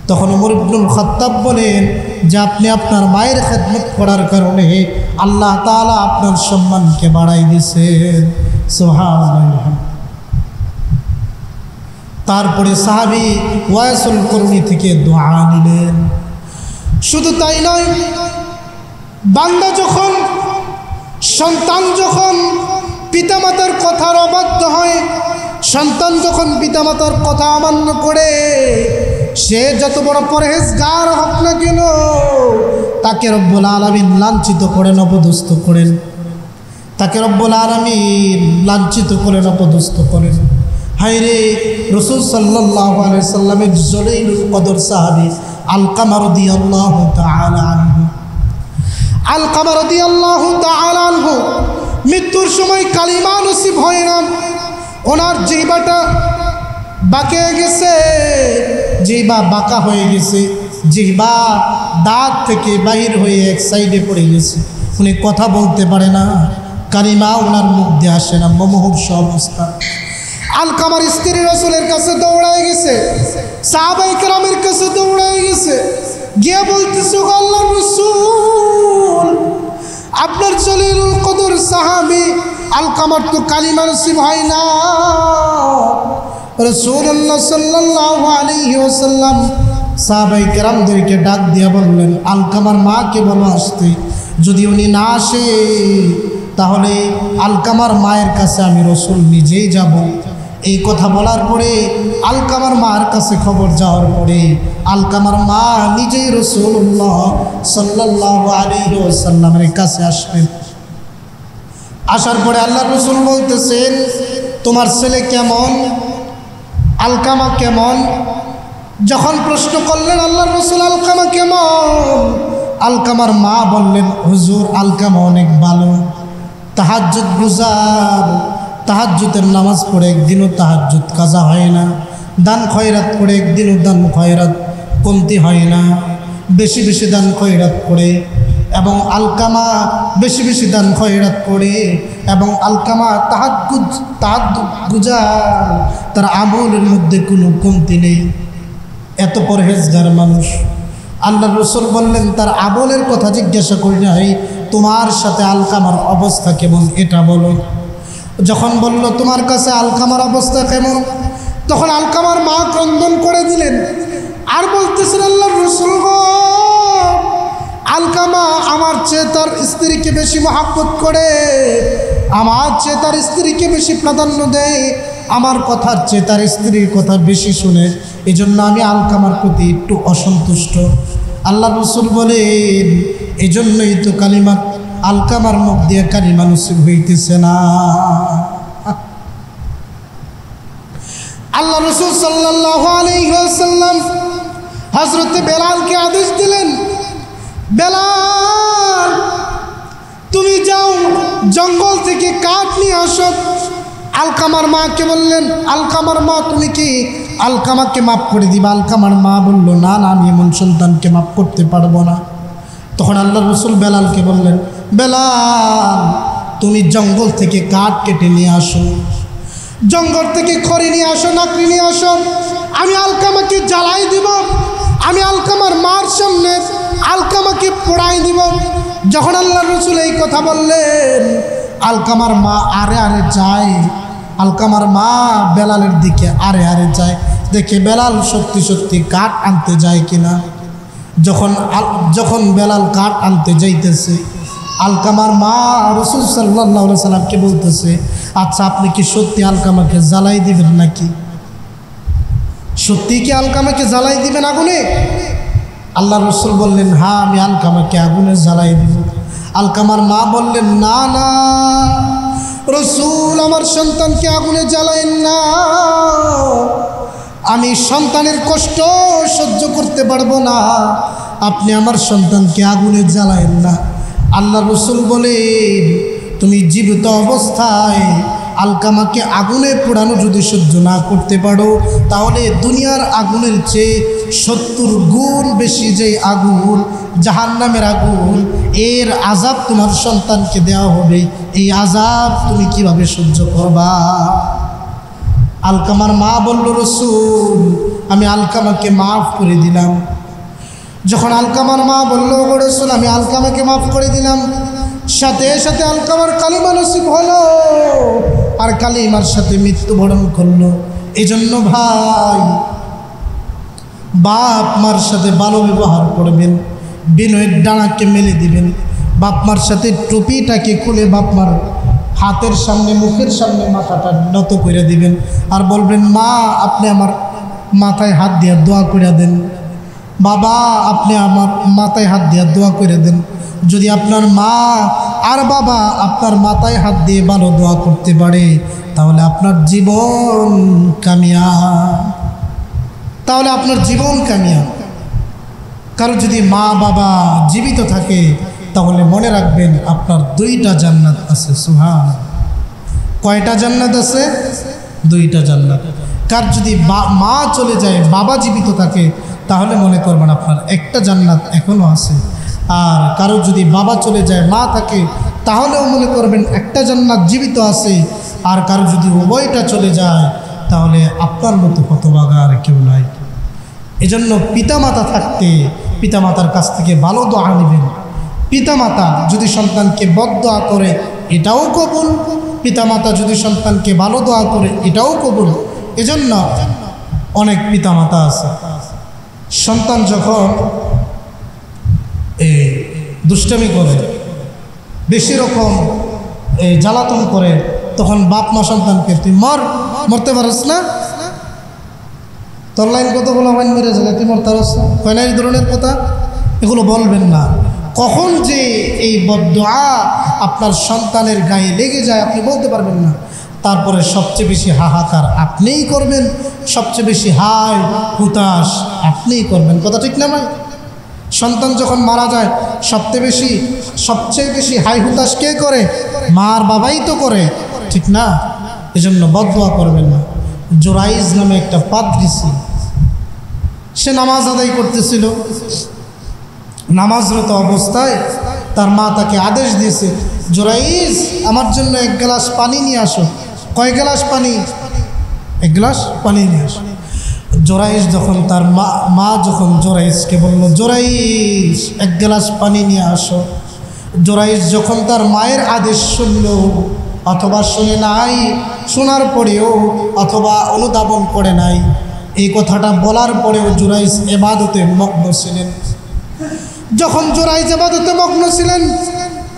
তখন ওমর ইবনুল খাত্তাব বলেন যে আপনি আপনার মায়ের খেদমত করার কারণে আল্লাহ তাআলা আপনার সম্মানকে বাড়াই দিয়েছেন। সুবহানাল্লাহ। তারপরে সাহাবী ওয়াইসুল করণী থেকে দোয়া নিলেন। শুধু তাই নয়, বান্দা যখন, সন্তান যখন পিতামাতার কথার অবাধ্য হয়, সন্তান যখন পিতামাতার কথা অমান্য করে, সে যত বড় পরহেজগার হোক না কেন, তাকে রব্বুল আলামিন লাঞ্ছিত করেন, অপদস্থ করেন। তাকে রব্বুল আলামিন লাঞ্ছিত করেন, অপদস্থ করেন। হায়রে রাসূল সাল্লাল্লাহু আলাইহি সাল্লামের জলিলুল কদর সাহাবী আলকামা রাদিয়াল্লাহু তাআলা আনহু, আলকামা রাদিয়াল্লাহু তাআলা আনহু মৃত্যুর সময় কালিমা নসিব হয় না। ওনার জিহ্বাটা বাঁকে গেছে, জিহ্বা বাঁকা হয়ে গেছে, জিহ্বা দাঁত থেকে বাহির হয়ে এক সাইডে পড়ে গেছে। উনি কথা বলতে পারে না, কালিমা ওনার মুখ দিয়ে আসে না, মুমূর্ষ অবস্থা। আলকামার স্ত্রী রাসূলের কাছে দৌড়ায় গেছে, সাহাবায়ে কেরামের কাছে দৌড়ায় গেছে, গিয়ে বলতেছে, আল্লাহর রাসূল, আপনার জলিলুল কদর সাহাবী আলকামার তো কালিমা নসিব হয় না। রাসূলুল্লাহ সাল্লাল্লাহু আলাইহি ওয়াসাল্লাম সাহাবায়ে কেরামদেরকে ডাক দিয়ে বললেন, আলকামার মাকে বলো আসতে। যদি উনি না আসে তাহলে আলকামার মায়ের কাছে আমি রাসূল নিজেই যাব। এই কথা বলার পরে আলকামার মার কাছে খবর যাওয়ার পরে আলকামার মা নিজেই রাসূলুল্লাহ সাল্লাল্লাহু আলাইহি ওয়াসাল্লামের কাছে আসবেন। আসার পরে আল্লাহর রাসূল বলতেছেন, তোমার ছেলে কেমন, আলকামা কেমন? যখন প্রশ্ন করলেন আল্লাহর রাসূল আলকামা কেমন, আলকামার মা বললেন, হুজুর আলকামা অনেক ভালো, তাহাজ্জুদ গুজার, তাহাজ্জুদের নামাজ পড়ে একদিনও তাহাজ্জুদ কাজা হয় না, দান খয়রাত করে একদিনও দান খয়রাত কমতি হয় না, বেশি বেশি দান খয়রাত করে, এবং আলকামা বেশি বেশি দান খয়রাত করে, এবং আলকামা তাহাজ্জুদ গুজার, তার আমলের মধ্যে কোনো কমতি নেই। এত পরহেজগার মানুষ। আল্লাহর রাসূল বললেন, তার আমলের কথা জিজ্ঞাসা করি নাই, তোমার সাথে আলকামার অবস্থা কেমন এটা বলো। যখন বলল তোমার কাছে আলকামার অবস্থা কেমন, তখন আলকামার মা ক্রন্দন করে দিলেন আর বলতেছেন, আল্লাহর রাসূল গো, আলকামা আমার চেয়ে তার স্ত্রীকে বেশি মহব্বত করে, আমার চেয়ে তার স্ত্রীকে বেশি প্রাধান্য দেয়, আমার কথার চেয়ে তার স্ত্রীর কথা বেশি শুনে, এই জন্য আমি আলকামার প্রতি একটু অসন্তুষ্ট। আল্লাহর রাসূল বলেন, এই জন্যই তো কালিমা আলকামার মুখ দিয়ে কালিমা নসিব হইতেছে না। আল্লাহ রাসূল সাল্লাল্লাহু আলাইহি ওয়াসাল্লাম হযরত বেলালকে আদেশ দিলেন, বেলাল তুমি যাও জঙ্গল থেকে কাঠ নিয়ে আসো। আলকামার মাকে বললেন, আলকামার মা তুমি কি আলকামাকে মাফ করে দিবা? আলকামার মা বলল, না না, আমি এমন সন্তানকে মাফ করতে পারবো না। তখন আল্লাহ রাসূল বেলালকে বললেন, বেলাল তুমি জঙ্গল থেকে কাঠ কেটে নিয়ে আসো, জঙ্গল থেকে খড়ি নিয়ে আসো, লাকড়ি নিয়ে আসো, আমি আলকামাকে জ্বালাই দিব, আমি আলকামার মার সামনে আলকামাকে পোড়াই দিব। যখন আল্লাহ রাসূল এই কথা বললেন, আলকামার মা আরে আরে যায়, আলকামার মা বেলালের দিকে আরে আরে যায়, দেখে বেলাল সত্যি সত্যি কাঠ আনতে যায় কিনা। যখন বেলাল কাঠ আনতে যাইতেছে, আলকামার মা রাসূল সাল্লাল্লাহু আলাইহি সাল্লামকে বলতেছে, আচ্ছা আপনি কি সত্যি আলকামাকে জ্বালাই দিবেন নাকি? সত্যি কি আলকামাকে জ্বালাই দিবেন আগুনে? আল্লাহ রসুল বললেন, হ্যাঁ আমি আলকামাকে আগুনে জ্বালাই দিব। আলকামার মা বললেন, না না রসুল, আমার সন্তানকে আগুনে জ্বালায়েন না, আমি সন্তানের কষ্ট সহ্য করতে পারবো না, আপনি আমার সন্তানকে আগুনে জ্বালায়েন না। আল্লাহ রসুল বলেন, তুমি জীবিত অবস্থায় আলকামাকে আগুনে পোড়ানো যদি সহ্য না করতে পারো, তাহলে দুনিয়ার আগুনের চেয়ে 70 গুণ বেশি যে আগুন, জাহান্নামের আগুন, এর আযাব তোমার সন্তানকে দেওয়া হবে। এই আযাব তুমি কিভাবে সহ্য করবা? আলকামার মা বলল, রসুল আমি আলকামাকে মাফ করে দিলাম। যখন আলকামার মা বলল, রসুল আমি আলকামাকে মাফ করে দিলাম, সাথে সাথে আলকামার কালিমা নসিব হলো, আর কালিমার সাথে মৃত্যুবরণ করলো। এজন্য ভাই, বাপ মার সাথে ভালো ব্যবহার করবেন, বিনয়ের ডানাকে মেলে দিবেন, বাপ মার সাথে টুপিটাকে খুলে বাপ মার হাতের সামনে, মুখের সামনে মাথাটা নত করে দিবেন, আর বলবেন, মা আপনি আমার মাথায় হাত দিয়ে দোয়া করে দেন, বাবা আপনি আমার মাথায় হাত দিয়ে দোয়া করে দেন। যদি আপনার মা আর বাবা আপনার মাথায় হাত দিয়ে ভালো দোয়া করতে পারে, তাহলে আপনার জীবন কামিয়াব, তাহলে আপনার জীবন কামিয়াব। কারণ যদি মা বাবা জীবিত থাকে, তাহলে মনে রাখবেন আপনার 2টা জান্নাত আছে। সুবহান। কয়টা জান্নাত আছে? 2টা জান্নাত। কার যদি মা চলে যায়, বাবা জীবিত থাকে, তাহলে মনে করবেন আপনার একটা জান্নাত এখনও আছে। আর কারো যদি বাবা চলে যায়, মা থাকে, তাহলেও মনে করবেন একটা জান্নাত জীবিত আছে। আর কারো যদি উভয়টা চলে যায়, তাহলে আপনার মতো হতভাগা আর কেউ নাই। এজন্য পিতামাতা থাকতে পিতামাতার কাছ থেকে ভালো দোয়া নেবেন। পিতামাতা যদি সন্তানকে বদদোয়া করে, এটাও কবুল। পিতামাতা যদি সন্তানকে ভালো দোয়া করে, এটাও কবুল। এজন্য অনেক পিতামাতা আছে, সন্তান যখন দুষ্টামি করে, বেশি রকম জ্বালাতন করে, তখন বাপ মা সন্তানকে, তুই মরতে পারস না, তোর লাইন কত বলা মাইন মেরে যাবে, তুই মরতে পারস না, হয় না, এই ধরনের কথা এগুলো বলবেন না। কখন যে এই বদদুআ আপনার সন্তানের গায়ে লেগে যায় আপনি বলতে পারবেন না। তারপরে সবচেয়ে বেশি হাহাকার আপনিই করবেন, সবচেয়ে বেশি হায় হুতাশ আপনিই করবেন। কথা ঠিক না ভাই? সন্তান যখন মারা যায়, সবচেয়ে বেশি হাই হুতাশ কে করে? মার বাবাই তো করে, ঠিক না? এজন্য বদদুআ করবেন না। জোরাইজ নামে একটা পাদ্রী ছিল, সে নামাজ আদায় করতেছিল। নামাজরত অবস্থায় তার মা তাকে আদেশ দিয়েছে, জোরাইজ আমার জন্য 1 গ্লাস পানি নিয়ে আসো। কয় গ্লাস পানি? 1 গ্লাস পানি নিয়ে আসো। জোরাইজ যখন তার মা যখন জোরাইজকে বলল, জোরাইজ 1 গ্লাস পানি নিয়ে আসো, জোরাইজ যখন তার মায়ের আদেশ শুনল, অথবা শুনে নাই, শোনার পরেও অথবা অনুধাবন করে নাই, এই কথাটা বলার পরেও জোরাইজ ইবাদতে মগ্ন ছিলেন। যখন জোরাইজ ইবাদতে মগ্ন ছিলেন,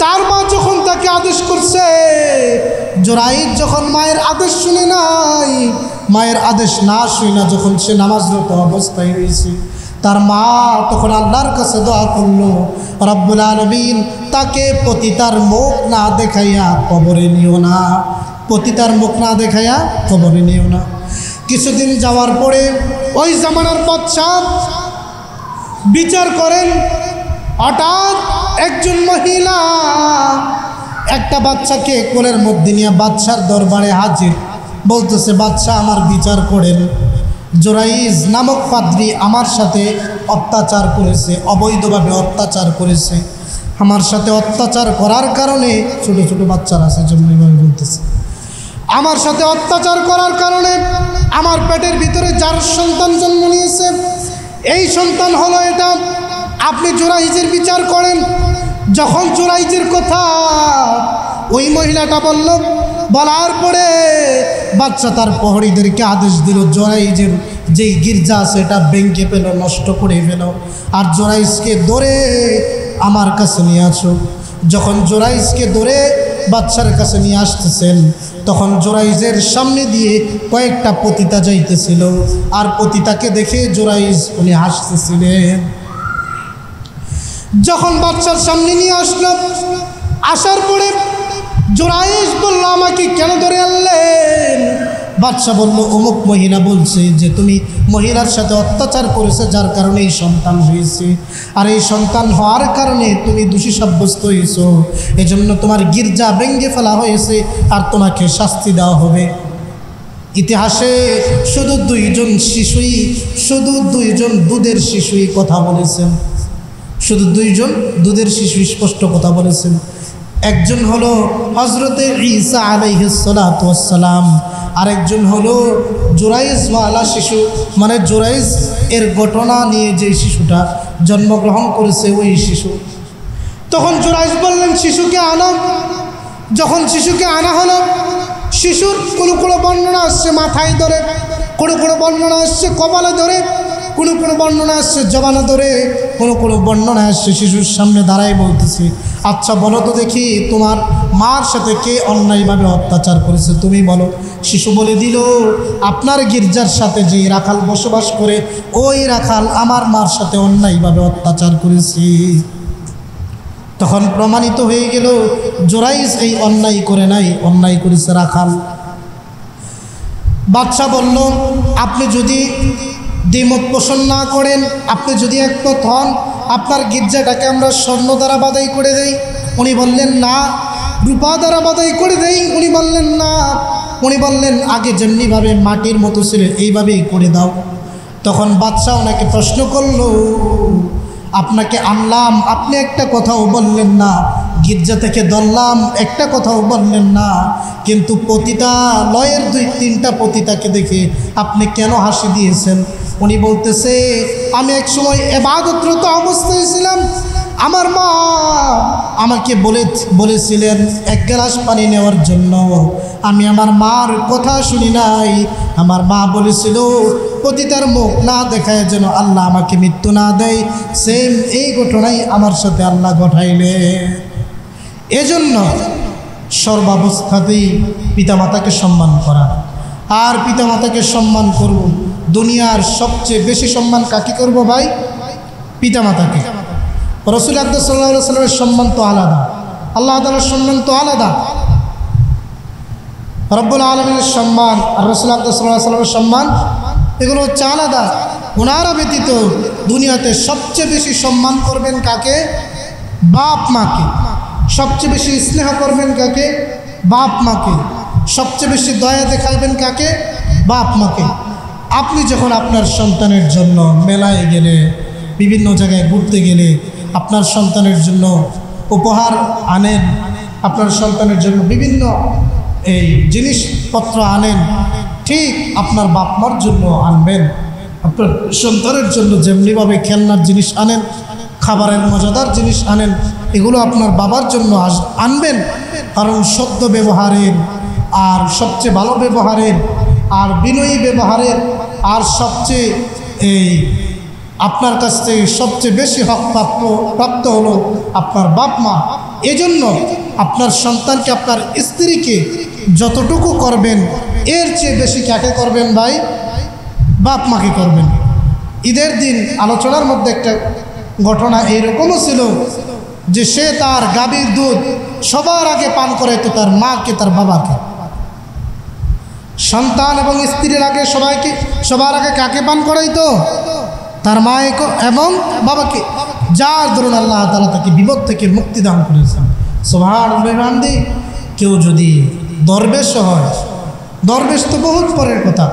তার মা যখন তাকে আদেশ করছে, জোরাইজ যখন মায়ের আদেশ শুনে নাই, মায়ের আদেশ না শুনে যখন সে নামাজরত অবস্থায় রয়েছে, তার মা তখন আল্লাহর কাছে দোয়া করলো, রব্বুল আলামিন তাকে পতিতার মুখ না দেখাইয়া কবরে নিও না, পতিতার মুখ না দেখাইয়া কবরে নিও না। কিছুদিন যাওয়ার পরে ওই জামানার বাদশা বিচার করেন, হঠাৎ একজন মহিলা একটা বাচ্চাকে কোলের মধ্যে নিয়ে বাদশার দরবারে হাজির, বলতেছে, বাদশা আমার বিচার করেন, জোরাইজ নামক পাদ্রী আমার সাথে অত্যাচার করেছে, অবৈধভাবে অত্যাচার করেছে। আমার সাথে অত্যাচার করার কারণে, ছোট ছোট বাচ্চারা আছে জন্য এভাবে বলতেছে, আমার সাথে অত্যাচার করার কারণে আমার পেটের ভিতরে যার সন্তান জন্ম নিয়েছে, এই সন্তান হলো এটা, আপনি জোরাইজের বিচার করেন। যখন জোরাইজের কথা ওই মহিলাটা বলল, বলার পরে বাচ্চা তার প্রহরীদেরকে আদেশ দিল, জোরাইজের যেই গির্জা আছে এটা ভেঙে ফেল, নষ্ট করে ফেল, আর জোরাইজকে ধরে আমার কাছে নিয়ে আসো। যখন জোরাইজকে ধরে বাচ্চার কাছে নিয়ে আসতেছেন, তখন জোরাইজের সামনে দিয়ে কয়েকটা পতিতা যাইতেছিল, আর পতিতাকে দেখে জোরাইজ উনি হাসতেছিলেন। যখন বাচ্চার সামনে নিয়ে আসলো, আসার পরে জুরাইজ বলল, আমাকে কেন ধরে আনলেন? বাদশা বলল, অমুক মহিলা বলছে যে তুমি মহিলার সাথে অত্যাচার করেছে, যার কারণে এই সন্তান হয়েছে, আর এই সন্তান হওয়ার কারণে তুমি দোষী সাব্যস্ত হয়েছো, এজন্য তোমার গির্জা ভেঙে ফেলা হয়েছে আর তোমাকে শাস্তি দেওয়া হবে। ইতিহাসে শুধু দুইজন দুধের শিশুই কথা বলেছেন, শুধু দুইজন দুধের শিশু স্পষ্ট কথা বলেছেন। একজন হলো হযরতে ঈসা আলাইহিস সালাতু ওয়াস সালাম, আরেকজন হলো জুরাইজওয়ালা শিশু, মানে জুরাইজ এর ঘটনা নিয়ে যে শিশুটা জন্মগ্রহণ করেছে ওই শিশু। তখন জুরাইজ বললেন, শিশুকে আনো। যখন শিশুকে আনা হলো, শিশুর কোনো কোনো বর্ণনা আসছে মাথায় ধরে, কোনো কোনো বর্ণনা আসছে কপালে ধরে, কোনো কোনো বর্ণনা আসছে জবানে ধরে, কোনো কোনো বর্ণনা আসছে শিশুর সামনে দাঁড়াই বলতেছে, আচ্ছা বলো তো দেখি তোমার মার সাথে কে অন্যায়ভাবে অত্যাচার করেছে, তুমি বলো। শিশু বলে দিল, আপনার গির্জার সাথে যে রাখাল বসবাস করে ওই রাখাল আমার মার সাথে অন্যায়ভাবে অত্যাচার করেছে। তখন প্রমাণিত হয়ে গেল জুরাইজ এই অন্যায় করে নাই, অন্যায় করেছে রাখাল। বাদশা বলল, আপনি যদি দ্বিমত পোষণ না করেন, আপনি যদি একমত হন, আপনার গির্জাটাকে আমরা স্বর্ণ দ্বারা বাধাই করে দেই। উনি বললেন না। রূপা দ্বারা বাধাই করে দেই। উনি বললেন না। উনি বললেন আগে যেমনিভাবে মাটির মতো ছিল এইভাবেই করে দাও। তখন বাদশা ওনাকে প্রশ্ন করল, আপনাকে আনলাম, আপনি একটা কথাও বললেন না, গির্জা থেকে ধরলাম, একটা কথাও বললেন না, কিন্তু পতিতা লয়ের 2-3টা পতিতাকে দেখে আপনি কেন হাসি দিয়েছেন? উনি বলতেছে, আমি এক সময় ইবাদতরত অবস্থায় ছিলাম, আমার মা আমাকে বলেছিলেন এক গ্লাস পানি নেওয়ার জন্য, আমি আমার মার কথা শুনি নাই। আমার মা বলেছিল পতিতার মুখ না দেখায় যেন আল্লাহ আমাকে মৃত্যু না দেয়। সেম এই ঘটনাই আমার সাথে আল্লাহ ঘটাইলে। এজন্য সর্বাবস্থাতেই পিতামাতাকে সম্মান করা, আর পিতামাতাকে সম্মান করব। দুনিয়ার সবচেয়ে বেশি সম্মান কাকে করব ভাই? পিতামাতাকে। রাসূল আকরাম সাল্লাল্লাহু আলাইহি ওয়াসাল্লামের সম্মান তো আলাদা, আল্লাহ তাআলার সম্মান তো আলাদা, রব্বুল আলামিনের সম্মান আর রাসূল আকরাম সাল্লাল্লাহু আলাইহি ওয়াসাল্লামের সম্মান এগুলো হচ্ছে আলাদা। ওনারা ব্যতীত দুনিয়াতে সবচেয়ে বেশি সম্মান করবেন কাকে? বাপ মাকে। সবচেয়ে বেশি স্নেহ করবেন কাকে? বাপ মাকে। সবচেয়ে বেশি দয়া দেখাবেন কাকে? বাপ মাকে। আপনি যখন আপনার সন্তানের জন্য মেলায় গেলে, বিভিন্ন জায়গায় ঘুরতে গেলে আপনার সন্তানের জন্য উপহার আনেন, আপনার সন্তানের জন্য বিভিন্ন এই জিনিসপত্র আনেন, ঠিক আপনার বাপ মার জন্য আনবেন। আপনার সন্তানের জন্য যেমনিভাবে খেলনার জিনিস আনেন, খাবারের মজাদার জিনিস আনেন, এগুলো আপনার বাবার জন্য আনবেন। কারণ সদ্য ব্যবহারের আর সবচেয়ে ভালো ব্যবহারের আর বিনয়ী ব্যবহারের আর সবচেয়ে আপনার কাছ থেকে সবচেয়ে বেশি হক প্রাপ্ত হলো আপনার বাপ মা। এজন্য আপনার সন্তানকে, আপনার স্ত্রীকে যতটুকু করবেন এর চেয়ে বেশি কাকে করবেন ভাই? বাপ মাকে করবেন। ঈদের দিন আলোচনার মধ্যে একটা ঘটনা এইরকমও ছিল যে সে তার গাভীর দুধ সবার আগে পান করাইতো তার মাকে, তার বাবাকে। সন্তান এবং স্ত্রীর আগে সবার আগে কাকে পান করাইতো? তার মাকে এবং বাবাকে। যার দরুন আল্লাহ তাআলা তাকে বিপদ থেকে মুক্তি দান করেছেন। সুবহানাল্লাহ। কেউ যদি দরবেশ হয়, দরবেশ তো বহুত পরের কথা,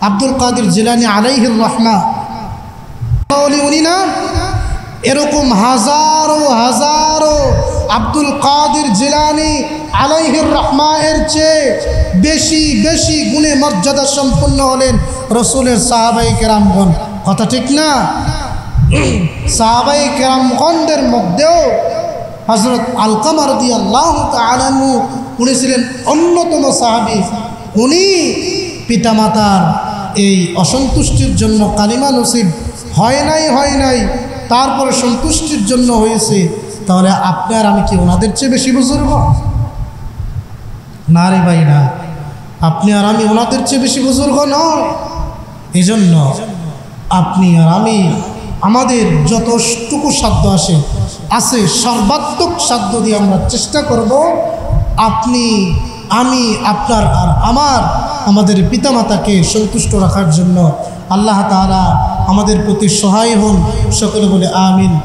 আব্দুল কাদের জিলানী আলাইহির রহমা, উনি না এরকম হাজারো হাজারো আব্দুল কাদের জিলানী আলাইহির রহমা এর চেয়ে বেশি বেশি গুণে মর্যাদা সম্পন্ন হলেন রসুলের সাহাবায়ে কেরামগণ। কথা ঠিক না? সাহাবায়ে কেরামগণদের মধ্যেও হযরত আলকামা রাদিয়াল্লাহু তাআলা আনহু উনি ছিলেন অন্যতম সাহাবী। উনি পিতামাতার এই অসন্তুষ্টির জন্য কালিমা নসিব হয় নাই, তারপরে সন্তুষ্টির জন্য হয়েছে। তাহলে আপনি আর আমি কি ওনাদের চেয়ে বেশি বুজুর্গ? না রে ভাই না, আপনি আর আমি ওনাদের চেয়ে বেশি বুজুর্গ নয়। এজন্য আপনি আর আমি আমাদের যতটুকু সাধ্য আসে আছে সর্বাত্মক সাধ্য দিয়ে আমরা চেষ্টা করব আপনি, আমি, আপনার আর আমাদের পিতামাতাকে সন্তুষ্ট রাখার জন্য। আল্লাহ তাআলা আমাদের প্রতি সহায় হন। সকলে বলে আমিন।